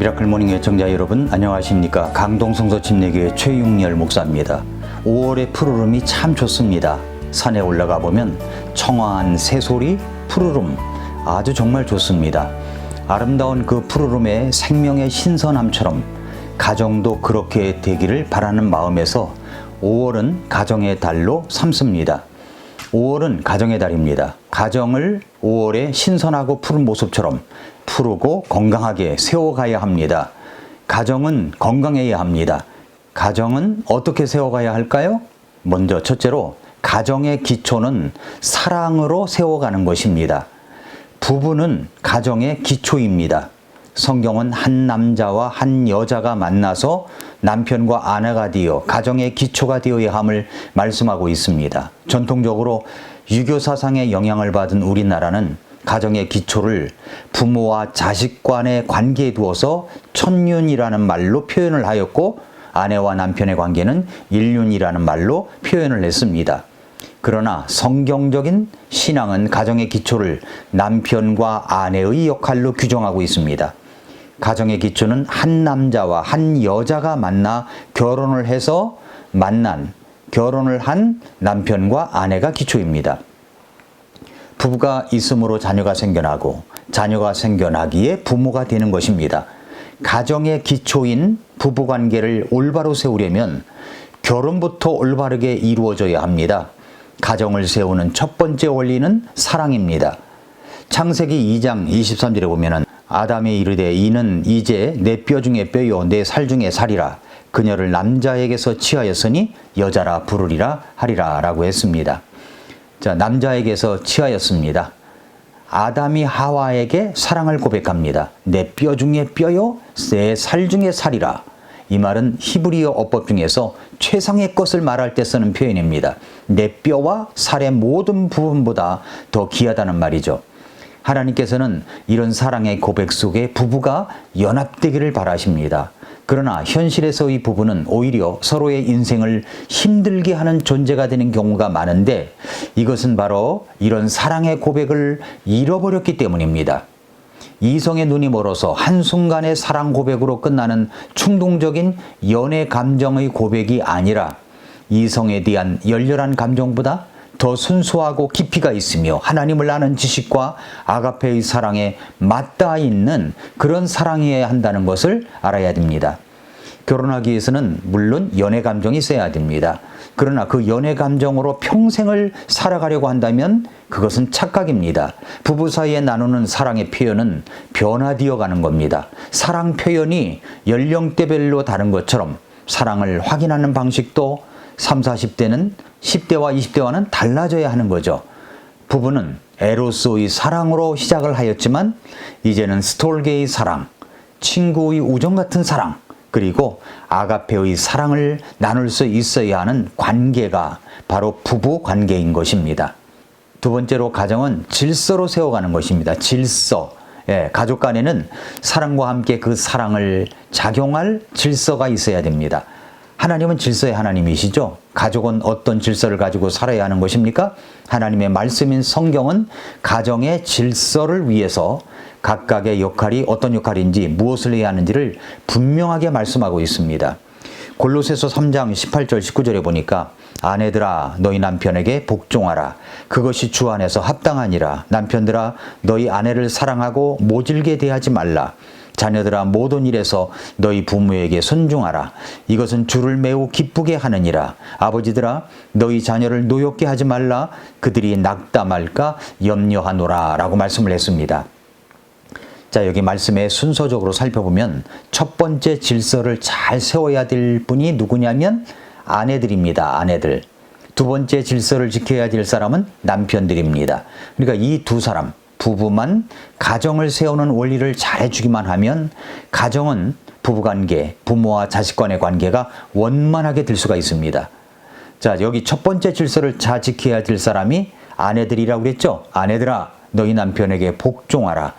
미라클 모닝 애청자 여러분 안녕하십니까. 강동성서 침례교회 최용렬 목사입니다. 5월의 푸르름이 참 좋습니다. 산에 올라가 보면 청아한 새소리 푸르름 아주 정말 좋습니다. 아름다운 그 푸르름의 생명의 신선함처럼 가정도 그렇게 되기를 바라는 마음에서 5월은 가정의 달로 삼습니다. 5월은 가정의 달입니다. 가정을 5월에 신선하고 푸른 모습처럼 푸르고 건강하게 세워가야 합니다. 가정은 건강해야 합니다. 가정은 어떻게 세워가야 할까요? 먼저 첫째로 가정의 기초는 사랑으로 세워가는 것입니다. 부부는 가정의 기초입니다. 성경은 한 남자와 한 여자가 만나서 남편과 아내가 되어 가정의 기초가 되어야 함을 말씀하고 있습니다. 전통적으로 유교 사상의 영향을 받은 우리나라는 가정의 기초를 부모와 자식 간의 관계에 두어서 천륜이라는 말로 표현을 하였고 아내와 남편의 관계는 일륜이라는 말로 표현을 했습니다. 그러나 성경적인 신앙은 가정의 기초를 남편과 아내의 역할로 규정하고 있습니다. 가정의 기초는 한 남자와 한 여자가 만나 결혼을 해서 결혼을 한 남편과 아내가 기초입니다. 부부가 있음으로 자녀가 생겨나고 자녀가 생겨나기에 부모가 되는 것입니다. 가정의 기초인 부부관계를 올바로 세우려면 결혼부터 올바르게 이루어져야 합니다. 가정을 세우는 첫 번째 원리는 사랑입니다. 창세기 2장 23절에 보면은 아담이 이르되 이는 이제 내 뼈 중에 뼈요 내 살 중에 살이라 그녀를 남자에게서 취하였으니 여자라 부르리라 하리라 라고 했습니다. 자, 남자에게서 취하였습니다. 아담이 하와에게 사랑을 고백합니다. 내 뼈 중에 뼈요 내 살 중에 살이라. 이 말은 히브리어 어법 중에서 최상의 것을 말할 때 쓰는 표현입니다. 내 뼈와 살의 모든 부분보다 더 귀하다는 말이죠. 하나님께서는 이런 사랑의 고백 속에 부부가 연합되기를 바라십니다. 그러나 현실에서의 부부는 오히려 서로의 인생을 힘들게 하는 존재가 되는 경우가 많은데 이것은 바로 이런 사랑의 고백을 잃어버렸기 때문입니다. 이성의 눈이 멀어서 한순간의 사랑 고백으로 끝나는 충동적인 연애 감정의 고백이 아니라 이성에 대한 열렬한 감정보다 더 순수하고 깊이가 있으며 하나님을 아는 지식과 아가페의 사랑에 맞닿아 있는 그런 사랑이어야 한다는 것을 알아야 됩니다. 결혼하기 위해서는 물론 연애 감정이 있어야 됩니다. 그러나 그 연애 감정으로 평생을 살아가려고 한다면 그것은 착각입니다. 부부 사이에 나누는 사랑의 표현은 변화되어 가는 겁니다. 사랑 표현이 연령대별로 다른 것처럼 사랑을 확인하는 방식도 30, 40대는 10대와 20대와는 달라져야 하는 거죠. 부부는 에로스의 사랑으로 시작을 하였지만 이제는 스톨게의 사랑, 친구의 우정 같은 사랑, 그리고 아가페의 사랑을 나눌 수 있어야 하는 관계가 바로 부부 관계인 것입니다. 두 번째로 가정은 질서로 세워가는 것입니다. 질서. 가족 간에는 사랑과 함께 그 사랑을 작용할 질서가 있어야 됩니다. 하나님은 질서의 하나님이시죠. 가족은 어떤 질서를 가지고 살아야 하는 것입니까? 하나님의 말씀인 성경은 가정의 질서를 위해서 각각의 역할이 어떤 역할인지 무엇을 해야 하는지를 분명하게 말씀하고 있습니다. 골로새서 3장 18절 19절에 보니까 아내들아 너희 남편에게 복종하라. 그것이 주 안에서 합당하니라. 남편들아 너희 아내를 사랑하고 모질게 대하지 말라. 자녀들아 모든 일에서 너희 부모에게 순종하라. 이것은 주를 매우 기쁘게 하느니라. 아버지들아 너희 자녀를 노엽게 하지 말라. 그들이 낙다 말까 염려하노라 라고 말씀을 했습니다. 자, 여기 말씀에 순서적으로 살펴보면 첫 번째 질서를 잘 세워야 될 분이 누구냐면 아내들입니다. 아내들. 두 번째 질서를 지켜야 될 사람은 남편들입니다. 그러니까 이 두 사람 부부만 가정을 세우는 원리를 잘해주기만 하면 가정은 부부관계, 부모와 자식 간의 관계가 원만하게 될 수가 있습니다. 자, 여기 첫 번째 질서를 잘 지켜야 될 사람이 아내들이라고 그랬죠. 아내들아 너희 남편에게 복종하라.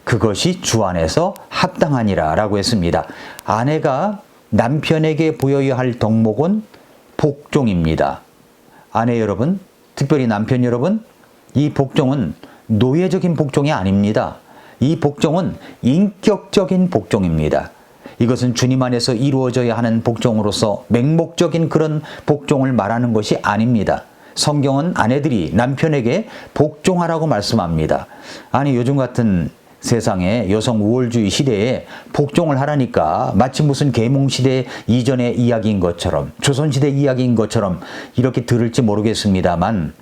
그것이 주 안에서 합당하니라 라고 했습니다. 아내가 남편에게 보여야 할 덕목은 복종입니다. 아내 여러분, 특별히 남편 여러분, 이 복종은 노예적인 복종이 아닙니다. 이 복종은 인격적인 복종입니다. 이것은 주님 안에서 이루어져야 하는 복종으로서 맹목적인 그런 복종을 말하는 것이 아닙니다. 성경은 아내들이 남편에게 복종하라고 말씀합니다. 아니, 요즘 같은 세상에 여성 우월주의 시대에 복종을 하라니까 마치 무슨 계몽시대 이전의 이야기인 것처럼, 조선시대 이야기인 것처럼 이렇게 들을지 모르겠습니다만,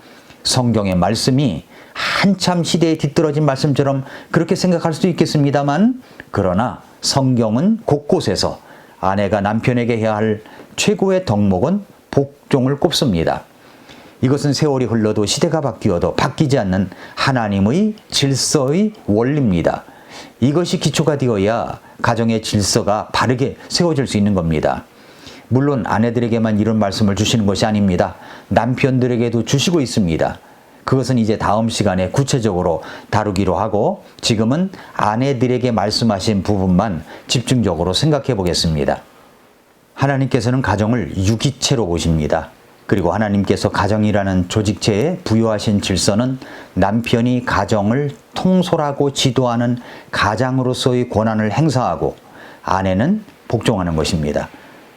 성경의 말씀이 한참 시대에 뒤떨어진 말씀처럼 그렇게 생각할 수도 있겠습니다만, 그러나 성경은 곳곳에서 아내가 남편에게 해야 할 최고의 덕목은 복종을 꼽습니다. 이것은 세월이 흘러도 시대가 바뀌어도 바뀌지 않는 하나님의 질서의 원리입니다. 이것이 기초가 되어야 가정의 질서가 바르게 세워질 수 있는 겁니다. 물론 아내들에게만 이런 말씀을 주시는 것이 아닙니다. 남편들에게도 주시고 있습니다. 그것은 이제 다음 시간에 구체적으로 다루기로 하고, 지금은 아내들에게 말씀하신 부분만 집중적으로 생각해 보겠습니다. 하나님께서는 가정을 유기체로 보십니다. 그리고 하나님께서 가정이라는 조직체에 부여하신 질서는 남편이 가정을 통솔하고 지도하는 가장으로서의 권한을 행사하고 아내는 복종하는 것입니다.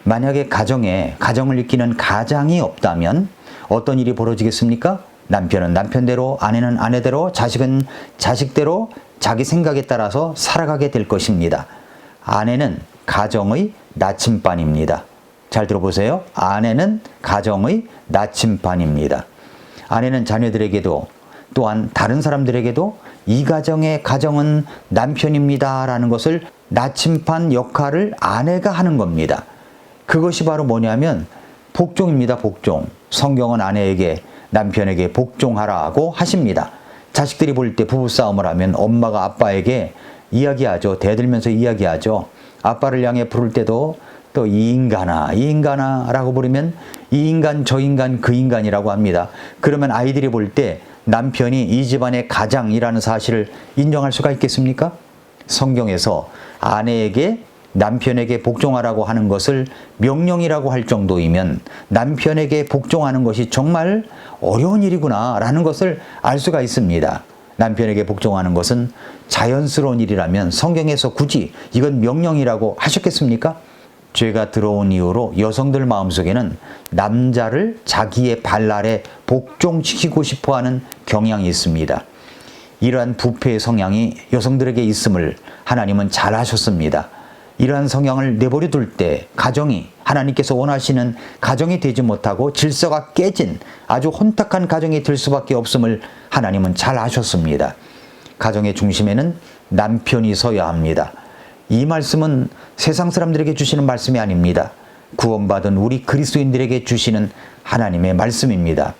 만약에 가정에 가정을 이끄는 가장이 없다면 어떤 일이 벌어지겠습니까? 남편은 남편대로, 아내는 아내대로, 자식은 자식대로 자기 생각에 따라서 살아가게 될 것입니다. 아내는 가정의 나침반입니다. 잘 들어보세요. 아내는 가정의 나침반입니다. 아내는 자녀들에게도 또한 다른 사람들에게도 이 가정은 남편입니다 라는 것을 나침반 역할을 아내가 하는 겁니다. 그것이 바로 뭐냐면 복종입니다. 복종. 성경은 아내에게 남편에게 복종하라고 하십니다. 자식들이 볼 때 부부싸움을 하면 엄마가 아빠에게 이야기하죠. 대들면서 이야기하죠. 아빠를 향해 부를 때도 또 이 인간아 라고 부르면 이 인간 저 인간 그 인간이라고 합니다. 그러면 아이들이 볼 때 남편이 이 집안의 가장이라는 사실을 인정할 수가 있겠습니까? 성경에서 아내에게 남편에게 복종하라고 하는 것을 명령이라고 할 정도이면 남편에게 복종하는 것이 정말 어려운 일이구나 라는 것을 알 수가 있습니다. 남편에게 복종하는 것은 자연스러운 일이라면 성경에서 굳이 이건 명령이라고 하셨겠습니까? 죄가 들어온 이후로 여성들 마음속에는 남자를 자기의 발 아래 복종시키고 싶어하는 경향이 있습니다. 이러한 부패의 성향이 여성들에게 있음을 하나님은 잘 아셨습니다. 이러한 성향을 내버려 둘 때 가정이 하나님께서 원하시는 가정이 되지 못하고 질서가 깨진 아주 혼탁한 가정이 될 수밖에 없음을 하나님은 잘 아셨습니다. 가정의 중심에는 남편이 서야 합니다. 이 말씀은 세상 사람들에게 주시는 말씀이 아닙니다. 구원받은 우리 그리스도인들에게 주시는 하나님의 말씀입니다.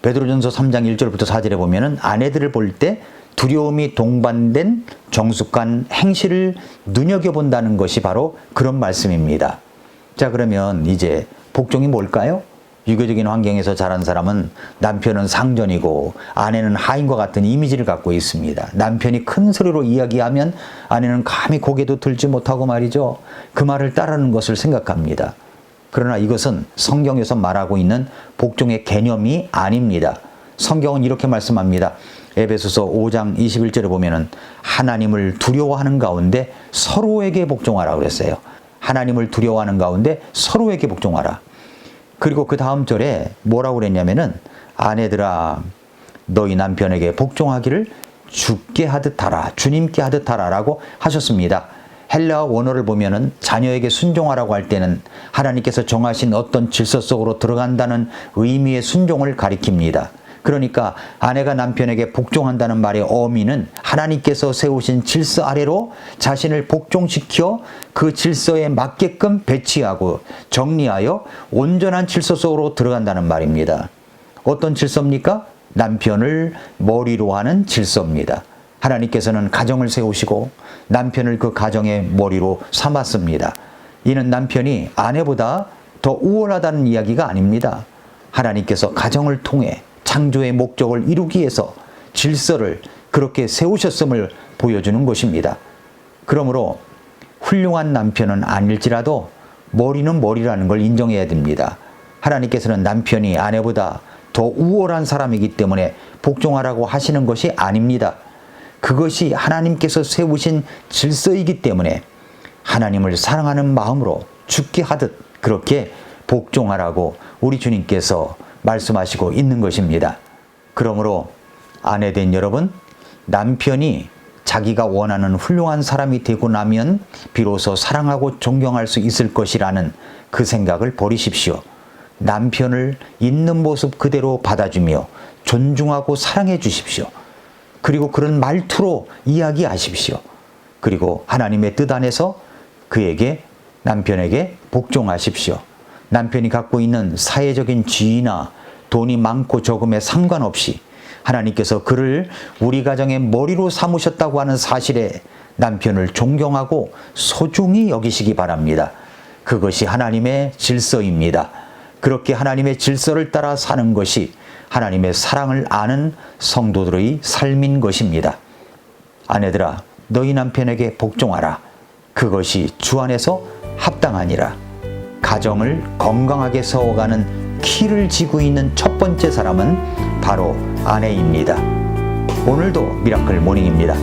베드로전서 3장 1절부터 4절에 보면은 아내들을 볼 때 두려움이 동반된 정숙한 행실을 눈여겨본다는 것이 바로 그런 말씀입니다. 자, 그러면 이제 복종이 뭘까요? 유교적인 환경에서 자란 사람은 남편은 상전이고 아내는 하인과 같은 이미지를 갖고 있습니다. 남편이 큰 소리로 이야기하면 아내는 감히 고개도 들지 못하고 말이죠. 그 말을 따르는 것을 생각합니다. 그러나 이것은 성경에서 말하고 있는 복종의 개념이 아닙니다. 성경은 이렇게 말씀합니다. 에베소서 5장 21절에 보면은 하나님을 두려워하는 가운데 서로에게 복종하라 그랬어요. 하나님을 두려워하는 가운데 서로에게 복종하라. 그리고 그 다음 절에 뭐라고 그랬냐면은 아내들아 너희 남편에게 복종하기를 주께 하듯 하라, 주님께 하듯 하라 라고 하셨습니다. 헬라어 원어를 보면은 자녀에게 순종하라고 할 때는 하나님께서 정하신 어떤 질서 속으로 들어간다는 의미의 순종을 가리킵니다. 그러니까 아내가 남편에게 복종한다는 말의 어미는 하나님께서 세우신 질서 아래로 자신을 복종시켜 그 질서에 맞게끔 배치하고 정리하여 온전한 질서 속으로 들어간다는 말입니다. 어떤 질서입니까? 남편을 머리로 하는 질서입니다. 하나님께서는 가정을 세우시고 남편을 그 가정의 머리로 삼았습니다. 이는 남편이 아내보다 더 우월하다는 이야기가 아닙니다. 하나님께서 가정을 통해 창조의 목적을 이루기 위해서 질서를 그렇게 세우셨음을 보여주는 것입니다. 그러므로 훌륭한 남편은 아닐지라도 머리는 머리라는 걸 인정해야 됩니다. 하나님께서는 남편이 아내보다 더 우월한 사람이기 때문에 복종하라고 하시는 것이 아닙니다. 그것이 하나님께서 세우신 질서이기 때문에 하나님을 사랑하는 마음으로 죽게 하듯 그렇게 복종하라고 우리 주님께서 말씀하시고 있는 것입니다. 그러므로 아내된 여러분, 남편이 자기가 원하는 훌륭한 사람이 되고 나면 비로소 사랑하고 존경할 수 있을 것이라는 그 생각을 버리십시오. 남편을 있는 모습 그대로 받아주며 존중하고 사랑해 주십시오. 그리고 그런 말투로 이야기하십시오. 그리고 하나님의 뜻 안에서 그에게, 남편에게 복종하십시오. 남편이 갖고 있는 사회적인 지위나 돈이 많고 적음에 상관없이 하나님께서 그를 우리 가정의 머리로 삼으셨다고 하는 사실에 남편을 존경하고 소중히 여기시기 바랍니다. 그것이 하나님의 질서입니다. 그렇게 하나님의 질서를 따라 사는 것이 하나님의 사랑을 아는 성도들의 삶인 것입니다. 아내들아, 너희 남편에게 복종하라. 그것이 주 안에서 합당하니라. 가정을 건강하게 세워가는 키를 쥐고 있는 첫 번째 사람은 바로 아내입니다. 오늘도 미라클 모닝입니다.